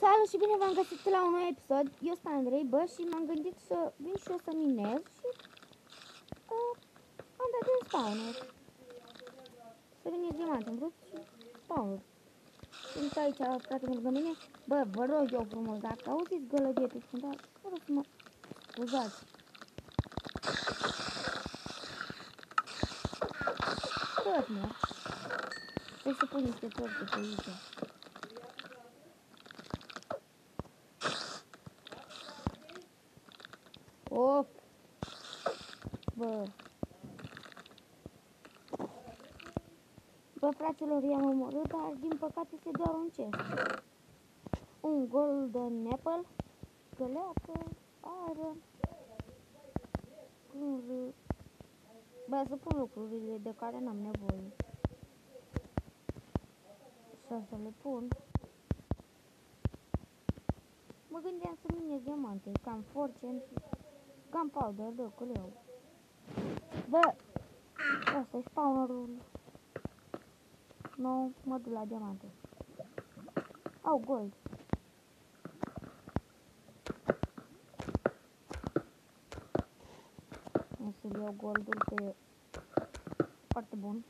Salut și bine v-am găsit la un nou episod. Eu sunt Andrei, bă, și m-am gândit să vin și eu să minez și am dat în spawner. Să vin diamante în brut și spawner. Sunt aici, frate, lângă mine. Bă, vă rog eu frumos, dacă auziți gălăgie pe fundal, vă rog să mă scuzați. Tot, mă. Trebuie să pun niște torte pe aici. Of! Bă! Bă, fraților, i-am omorât, dar din păcate este doar un chest. Un golden apple, găleată, iron, bă, să pun lucrurile de care n-am nevoie. Să le pun. Mă gândeam să minez diamante, cam fortune, cam powder, da, că le-au. Bă, ăsta e spawnerul. Nu, mă duc la diamante. Au gold. O să-l iau goldul că e foarte bun.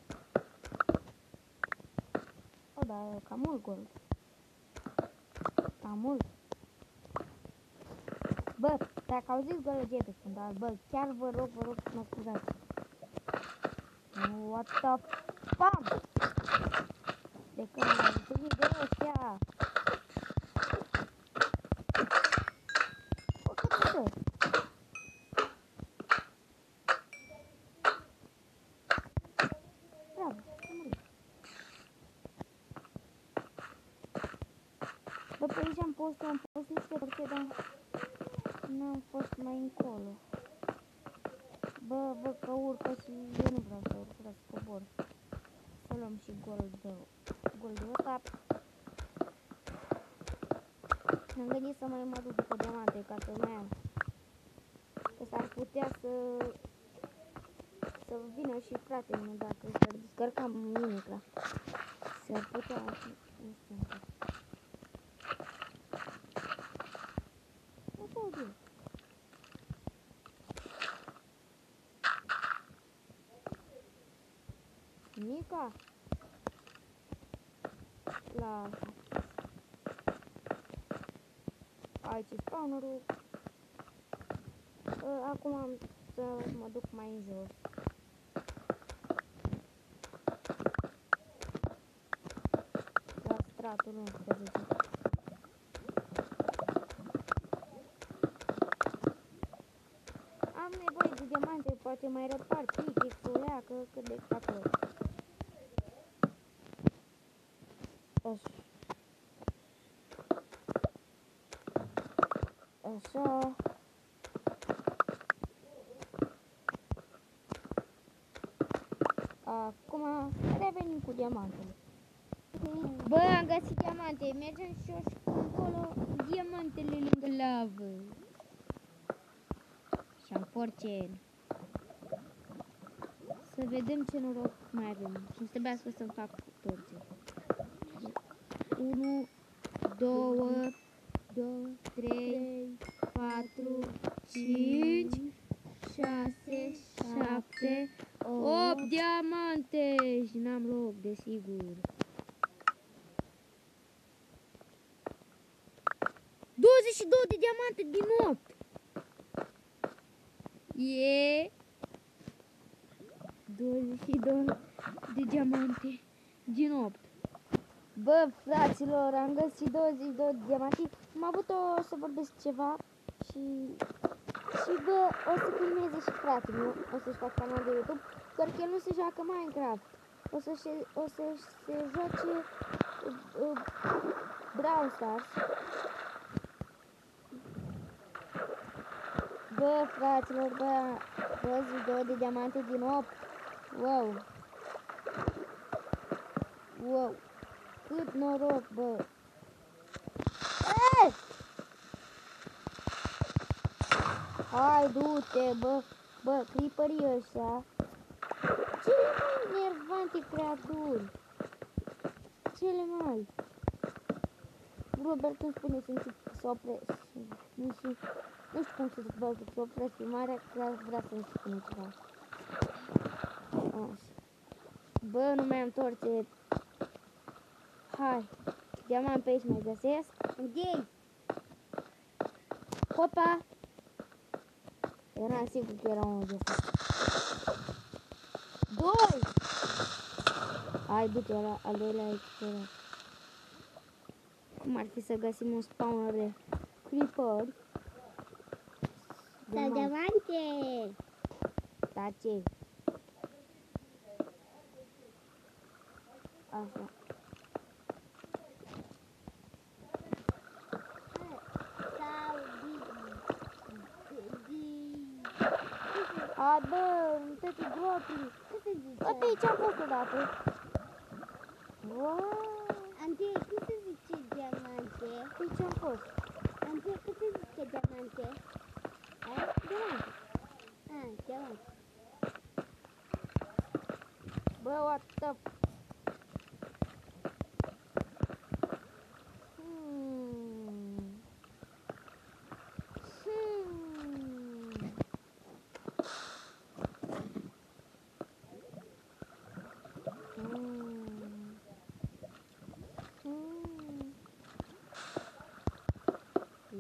O, da, e cam mult gold. Cam mult. Bă, dacă auziți gălăgie pe fundal, bă, chiar vă rog să mă scuzați. What the fuck? De când am auzit de ăștia. O, cât de tot. Bravo, am murit. Bă, pe aici am pus niște torțe, dar n-am fost mai încolo. Bă, că urcă și eu nu vreau să urc, vreau să cobor. Să luăm și goldul ăsta. M-am gândit să mai mă duc după diamante ca să mai am. Că s-ar putea să vină și fratele meu dacă s-ar descărca Minecraft. S-ar putea, nu știu încă. Nu pot eu. Mica. La aici e spawnerul. Acum am să mă duc mai în jos. La stratul 11. Am nevoie de diamante, poate mai repar pickaxe-ul ăla, că de acolo. Așa. Acum revenim cu diamantele. Bă, am găsit diamante, mergem și eu și acolo diamantele lângă lavă. Și am fortune. Să vedem ce noroc mai avem. Și trebuiască să-mi fac torțe. 1, 2, 3, 4, 5, 6, 7, 8 diamante. Și n-am loc, desigur. 22 de diamante din 8. E 22 de diamante din 8. Bă, fraților, am găsit 22 de diamante. Am avut să vorbesc ceva și bă, o să filmeze și fratele meu, o să-și fac canal de YouTube, doar că el nu se joacă Minecraft. O să se joace Brawl Stars. Bă, fraților, bă, 22 de diamante din 8. Wow. Wow. Cât noroc, bă. Hai, du-te, bă. Bă, creeperii ăștia. Cele mai nervante creaturi. Cele mai. Robert îmi spune să opresc. Nu știu cum să opresc filmarea, că vrea să-mi spune ceva. Așa. Bă, nu mai am torțe. Hai. Diamant pe aici mai găsesc. Unde-i? Hopa! Eram sigur că era unul de ăsta. 2! Hai, du-te la al doilea explorat. Cum ar fi să găsim un spawner de creeper? Sau diamante! Tace. Așa. Hai, bă, uite-te gropii. Ce se zice? Bă, pe aici am fost odată. Wow! Ante, cum se zice diamante? Pe aici am fost. Ante, cum se zice diamante? Diamante. Diamante. Bă, what the...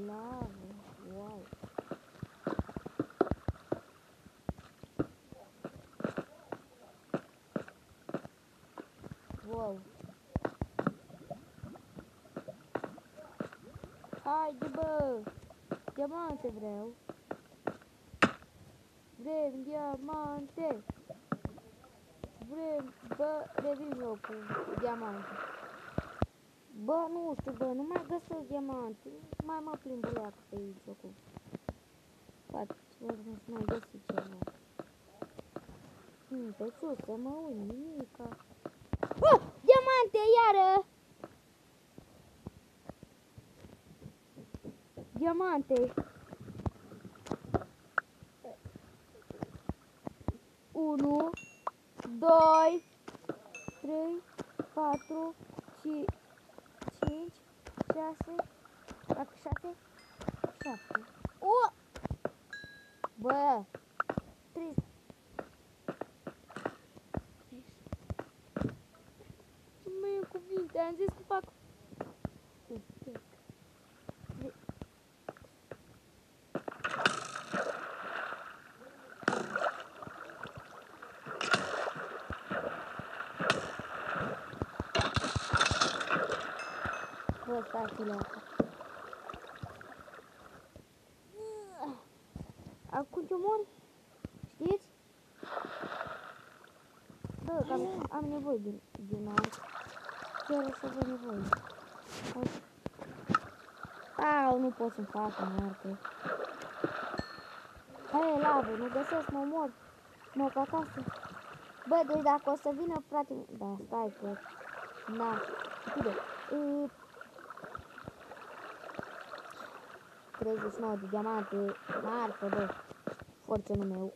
Lava, wow. Wow. Haide, bă! Diamante vreau. Vrem diamante. Vrem, bă, revin eu cu diamante. Bă, nu știu, bă, nu mai găsesc diamante. Mai mă plimb buleacă pe aici acum. Poate, să mai găsi ceva. Pe sus, să mă uit, nimica. Diamante, iară! Diamante. 1, 2, 3, 4, 5, 6, 6, 7. Bă! 3. Nu mai e cuvinte, am zis că fac... Bă, stați-le asta. Acum ce mori? Știți? Bă, că am nevoie din alt. Chiar să avem nevoie. Au, nu pot să-mi fac moarte. Hai, lavă, nu găsesc, mă mor. Mă ca acasă. Bă, deci dacă o să vină, frate... Da, stai că... Na, uite. 39 de diamante, marfă, bă. Forționul meu.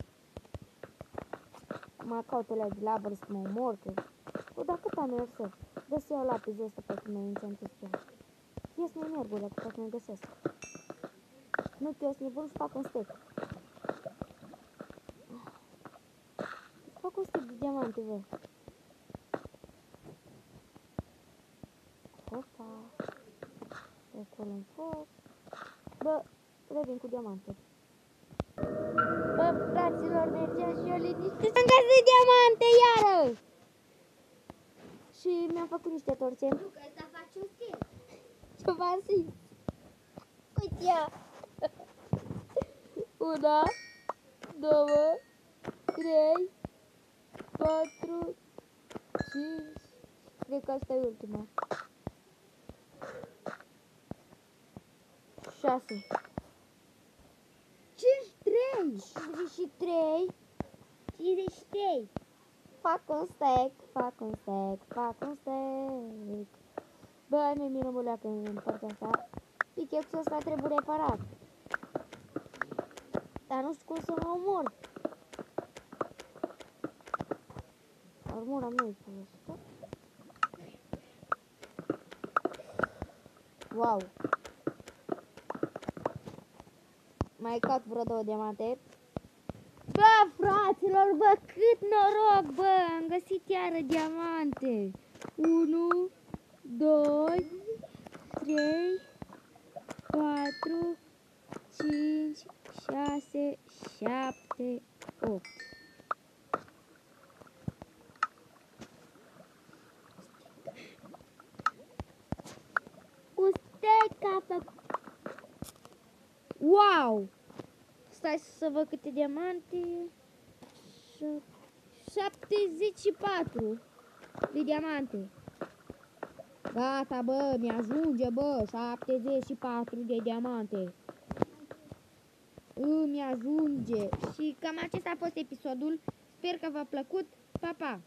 Mă caut alea de labăr să mă omor, că... Bă, dar cât am mers să? Dă să iau lapizul ăsta pe când mă enchantez ceva. Ies mi merg, dacă poate nu găsesc. Nu te ies nebun să fac un stack. Fac un stack de diamante, bă. Opa. De acolo în foc. Bă, revin cu diamante. Bă, fraților, mergeam și eu liniște. Am găsit diamante, iară! Și mi-am făcut niște torțe. Nu, că ăsta face un stil. Ce v-am zis? Uite ia! 1, 2, 3, 4, 5. Cred că asta e ultima. 6. 53. 53. 53. Fac un stack, fac un stack, fac un stack. Bă, mi-e miră buleacă în partea asta. Pickaxe-ul ăsta trebuie reparat. Dar nu știu cum să mă omor. Armura nu e folosită. Wow. Mai caut vreo 2 diamante. Bă, fraților, bă, cât noroc, bă, am găsit iară diamante. 1, 2, 3, 4, 5, 6, 7, 8. Cu steca pe... Wow! Stai să văd câte diamante. 74 de diamante. Gata, bă, mi-ajunge, bă, 74 de diamante. Îmi ajunge. Și cam acesta a fost episodul. Sper că v-a plăcut. Pa, pa!